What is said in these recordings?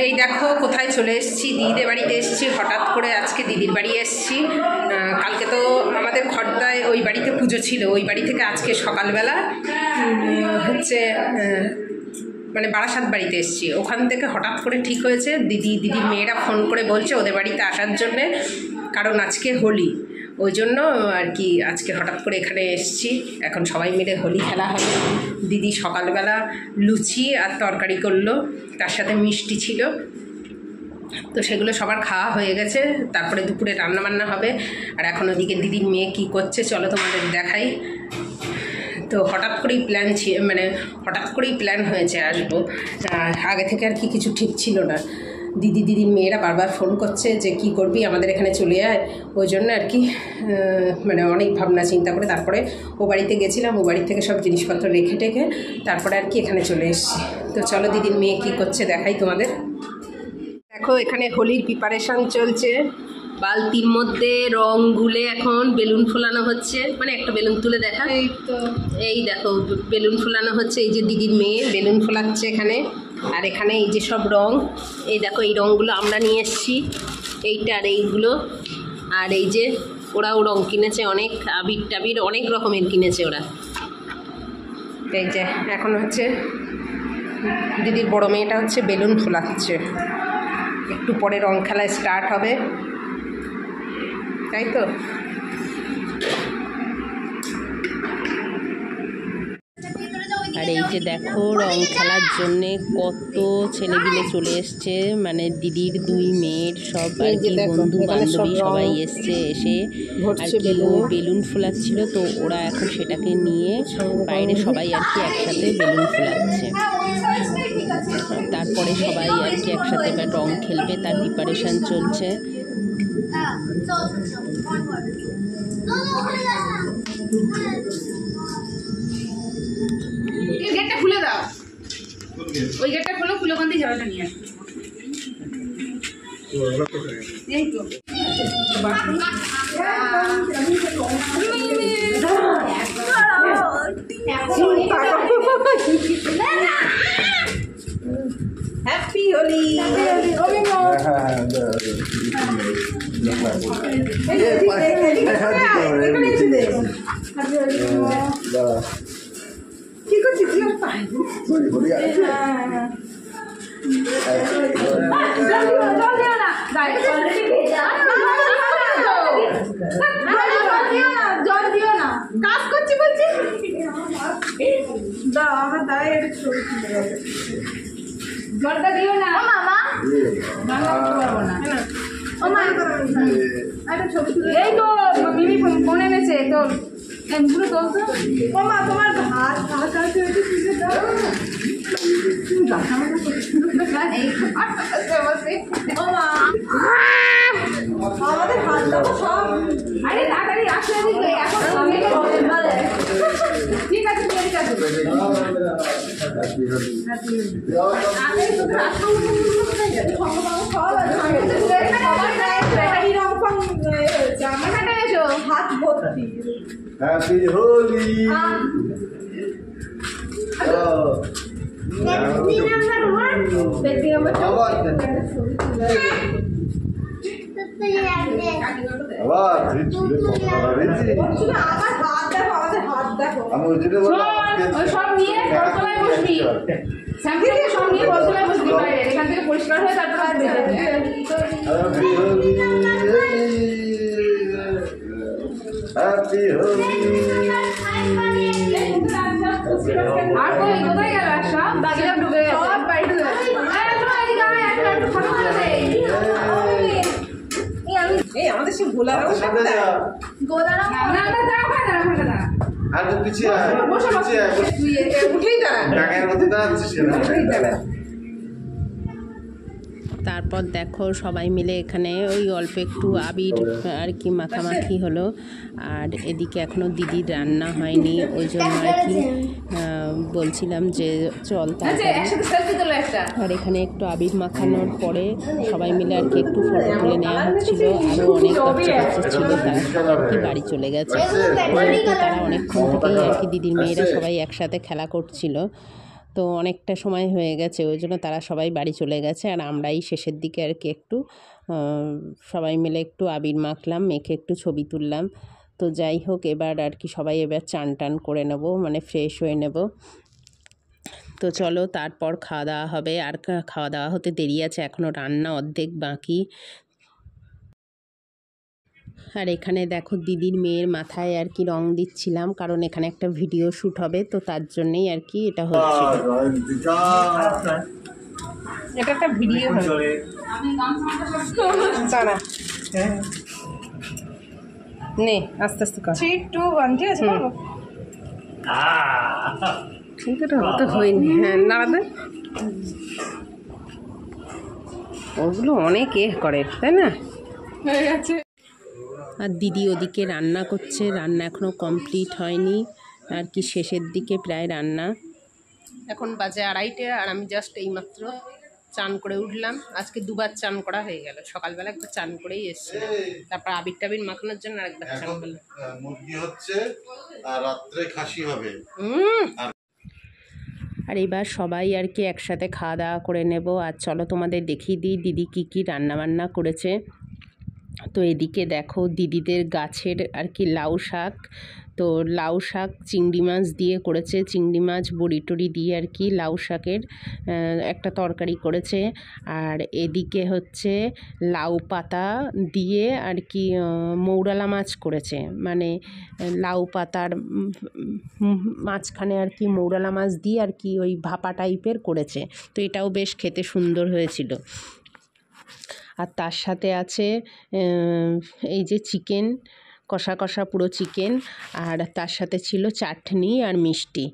এই দেখো কোথায় চলে এসেছি, দিদিদের বাড়িতে এসেছি। হঠাৎ করে আজকে দিদির বাড়ি এসেছি। কালকে তো আমাদের খড়দায় ওই বাড়িতে পুজো ছিল, ওই বাড়ি থেকে আজকে সকালবেলা হচ্ছে মানে বারাসাত বাড়িতে এসেছি। ওখান থেকে হঠাৎ করে ঠিক হয়েছে, দিদির মেয়েরা ফোন করে বলছে ওদের বাড়িতে আসার জন্যে, কারণ আজকে হোলি, ওই জন্য আর কি আজকে হঠাৎ করে এখানে এসেছি। এখন সবাই মিলে হোলি খেলা হবে। দিদি সকালবেলা লুচি আর তরকারি করলো, তার সাথে মিষ্টি ছিল, তো সেগুলো সবার খাওয়া হয়ে গেছে। তারপরে দুপুরে রান্নাবান্না হবে। আর এখন ওদিকে দিদির মেয়ে কী করছে চলো তোমাদের দেখাই। তো হঠাৎ করেই হঠাৎ করেই প্ল্যান হয়েছে আসবো, আগে থেকে আর কি কিছু ঠিক ছিল না। দিদির মেয়েরা বারবার ফোন করছে যে কি করবি, আমাদের এখানে চলে আয়। ওই জন্য আর কি অনেক ভাবনা চিন্তা করে তারপরে ও বাড়িতে গেছিলাম। ও বাড়ি থেকে সব জিনিসপত্র রেখে টেখে তারপরে আর কি এখানে চলে এসেছি। তো চলো দিদির মেয়ে কী করছে দেখাই তোমাদের। দেখো এখানে হোলির প্রিপারেশান চলছে। বালতির মধ্যে রং গুলে এখন বেলুন ফোলানো হচ্ছে, একটা বেলুন তুলে দেখা। এই দেখো বেলুন ফোলানো হচ্ছে, এই যে দিদির মেয়ে বেলুন ফোলাচ্ছে এখানে। আর এখানে এই যে সব রং, এই দেখো এই রঙগুলো আমরা নিয়ে এসেছি, এইটা আর এইগুলো। আর এই যে ওরাও রং কিনেছে, অনেক আবির টাবির অনেক রকমের কিনেছে ওরা। এই যে এখন হচ্ছে দিদির বড় মেয়েটা হচ্ছে বেলুন ফোলাচ্ছে, একটু পরে রং খেলা স্টার্ট হবে, তাই তো। আর এই যে দেখো রং খেলার জন্যে কত ছেলেগুলো চলে এসছে, দিদির দুই মেয়ের সব আর কি বন্ধু বান্ধবী সবাই এসছে। এসে আর কি বেলুন ফোলাচ্ছিল, তো ওরা এখন সেটাকে নিয়ে বাইরে সবাই আর কি একসাথে বেলুন ফোলাচ্ছে। তারপরে সবাই আর কি একসাথে রং খেলবে, তার প্রিপারেশান চলছে। গেটটা খুলে দাও, ওই গেটটা খুলে ওখান থেকে জলটা নিয়ে আসবে। এই তো হ্যাপি হোলি। কি করছিস? জল দিও না, কাজ করছি বলছি। জলটা দিও না মামা, এই তো মিমি ফোন এনেছে তো, এগুলো চলতো। ও মা তোমার হাত কাছে আমাদের হাত দাও সব। আরে তাড়াতাড়ি আসলে এখন ঠিক আছে ঠিক আছে। হাত ভর্তি হ্যাপি হোলি। পরিষ্কার হয়ে তারপরে আর কোথায় গেল? সব বাকিরা ডুবে গেছে, সব বাড়িতে আমাদের সে গোলা উঠেই দাঁড়া। তারপর দেখো সবাই মিলে এখানে ওই অল্প একটু আবির আর কি মাখামাখি হলো। আর এদিকে এখনও দিদির রান্না হয়নি, ওই জন্য আর কি বলছিলাম যে চল তাড়াতাড়ি। আর এখানে একটু আবির মাখানোর পরে সবাই মিলে আর কি একটু ফটো তুলে নেওয়া হচ্ছিল। আরও অনেক বাচ্চা কাচ্চা ছিল, তারা সব আর কি বাড়ি চলে গেছে। তো তারা অনেকক্ষণ থেকেই আর কি দিদির মেয়েরা সবাই একসাথে খেলা করছিল। তো অনেকটা সময় হয়ে গেছে, ওই জন্য তারা সবাই বাড়ি চলে গেছে। আর আমরাই শেষের দিকে আর কি একটু সবাই মিলে একটু আবির মাখলাম, মেখে একটু ছবি তুললাম। তো যাই হোক, এবার আর কি সবাই এবার চান টান করে নেব, মানে ফ্রেশ হয়ে নেব। তো চলো তারপর খাওয়া দাওয়া হবে। আর খাওয়া দাওয়া হতে দেরি আছে, এখনও রান্না অর্ধেক বাকি। আর এখানে দেখো দিদির মেয়ের মাথায় আর কি রং দিচ্ছিলাম, কারণ এখানে একটা ভিডিও শ্যুট হবে, তো তার জন্যেই আর কি এটা হচ্ছিল। এটা একটা ভিডিও হবে। নে আস্তে আস্তে কর। 3, 2, 1 ঠিক আছে বলো। ঠিক আছে, তো হয়নি। হ্যাঁ নাড়াবে, ওগুলো অনেক করে তাই না। হয়ে গেছে। আর দিদি ওদিকে রান্না করছে, রান্না এখনও কমপ্লিট হয়নি আর কি, শেষের দিকে প্রায় রান্না। এখন বাজে 2:30, আর আমি জাস্ট এইমাত্র চান করে উঠলাম। আজকে দুবার চান করা হয়ে গেল, সকালবেলা একবার চান করেই এসেছি, তারপর আবির টাবির মাখানোর জন্য আরেকবার চান করলাম। মুরগি হচ্ছে আর রাত্রে খাসি হবে। আর এবার সবাই আর কি একসাথে খাওয়া দাওয়া করে নেব। আর চলো তোমাদের দেখিয়ে দিই দিদি কী কী রান্নাবান্না করেছে। তো এদিকে দেখো দিদিদের গাছের আর কি লাউ শাক, তো লাউ শাক চিংড়ি মাছ দিয়ে করেছে, চিংড়ি মাছ বড়ি টড়ি দিয়ে আর কি লাউ শাকের একটা তরকারি করেছে। আর এদিকে হচ্ছে লাউ পাতা দিয়ে আর কি মৌরালা মাছ করেছে, মানে লাউ পাতার মাঝখানে আর কি মৌরালা মাছ দিয়ে আর কি ওই ভাপা টাইপের করেছে। তো এটাও বেশ খেতে সুন্দর হয়েছিল। আর তার সাথে আছে এই যে চিকেন কষা কষা পুরো চিকেন, আর তার সাথে ছিল চাটনি আর মিষ্টি।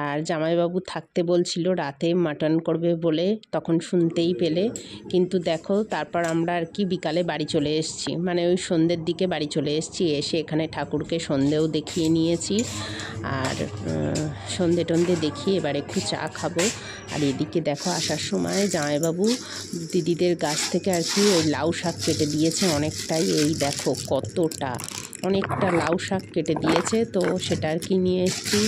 আর জামাইবাবু থাকতে বলছিল রাতে মাটন করবে বলে, তখন শুনতেই পেলে। কিন্তু দেখো তারপর আমরা আর কি বিকালে বাড়ি চলে এসেছি, মানে ওই সন্ধ্যের দিকে বাড়ি চলে এসেছি। এসে এখানে ঠাকুরকে সন্ধ্যেও দেখিয়ে নিয়েছি, আর সন্ধ্যে টন্ধে দেখিয়ে এবার একটু চা খাবো। আর এদিকে দেখো আসার সময় জামাইবাবু দিদিদের গাছ থেকে আর কি ওই লাউ শাক কেটে দিয়েছে অনেকটাই, এই দেখো কতটা, অনেকটা লাউ শাক কেটে দিয়েছে। তো সেটা আর কি নিয়ে এসেছি,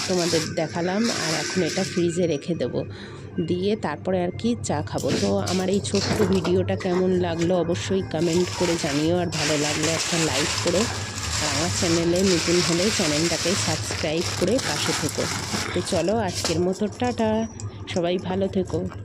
তোমাদের দেখালাম। আর এখন এটা ফ্রিজে রেখে দেবো, দিয়ে তারপরে আর কি চা খাবো। তো আমার এই ছোট্ট ভিডিওটা কেমন লাগলো অবশ্যই কমেন্ট করে জানিও, আর ভালো লাগলে একটা লাইক করো। আর আমার চ্যানেলে নতুন হলে চ্যানেলটাকে সাবস্ক্রাইব করে পাশে থেকো। তো চলো আজকের মতো টাটা, সবাই ভালো থেকো।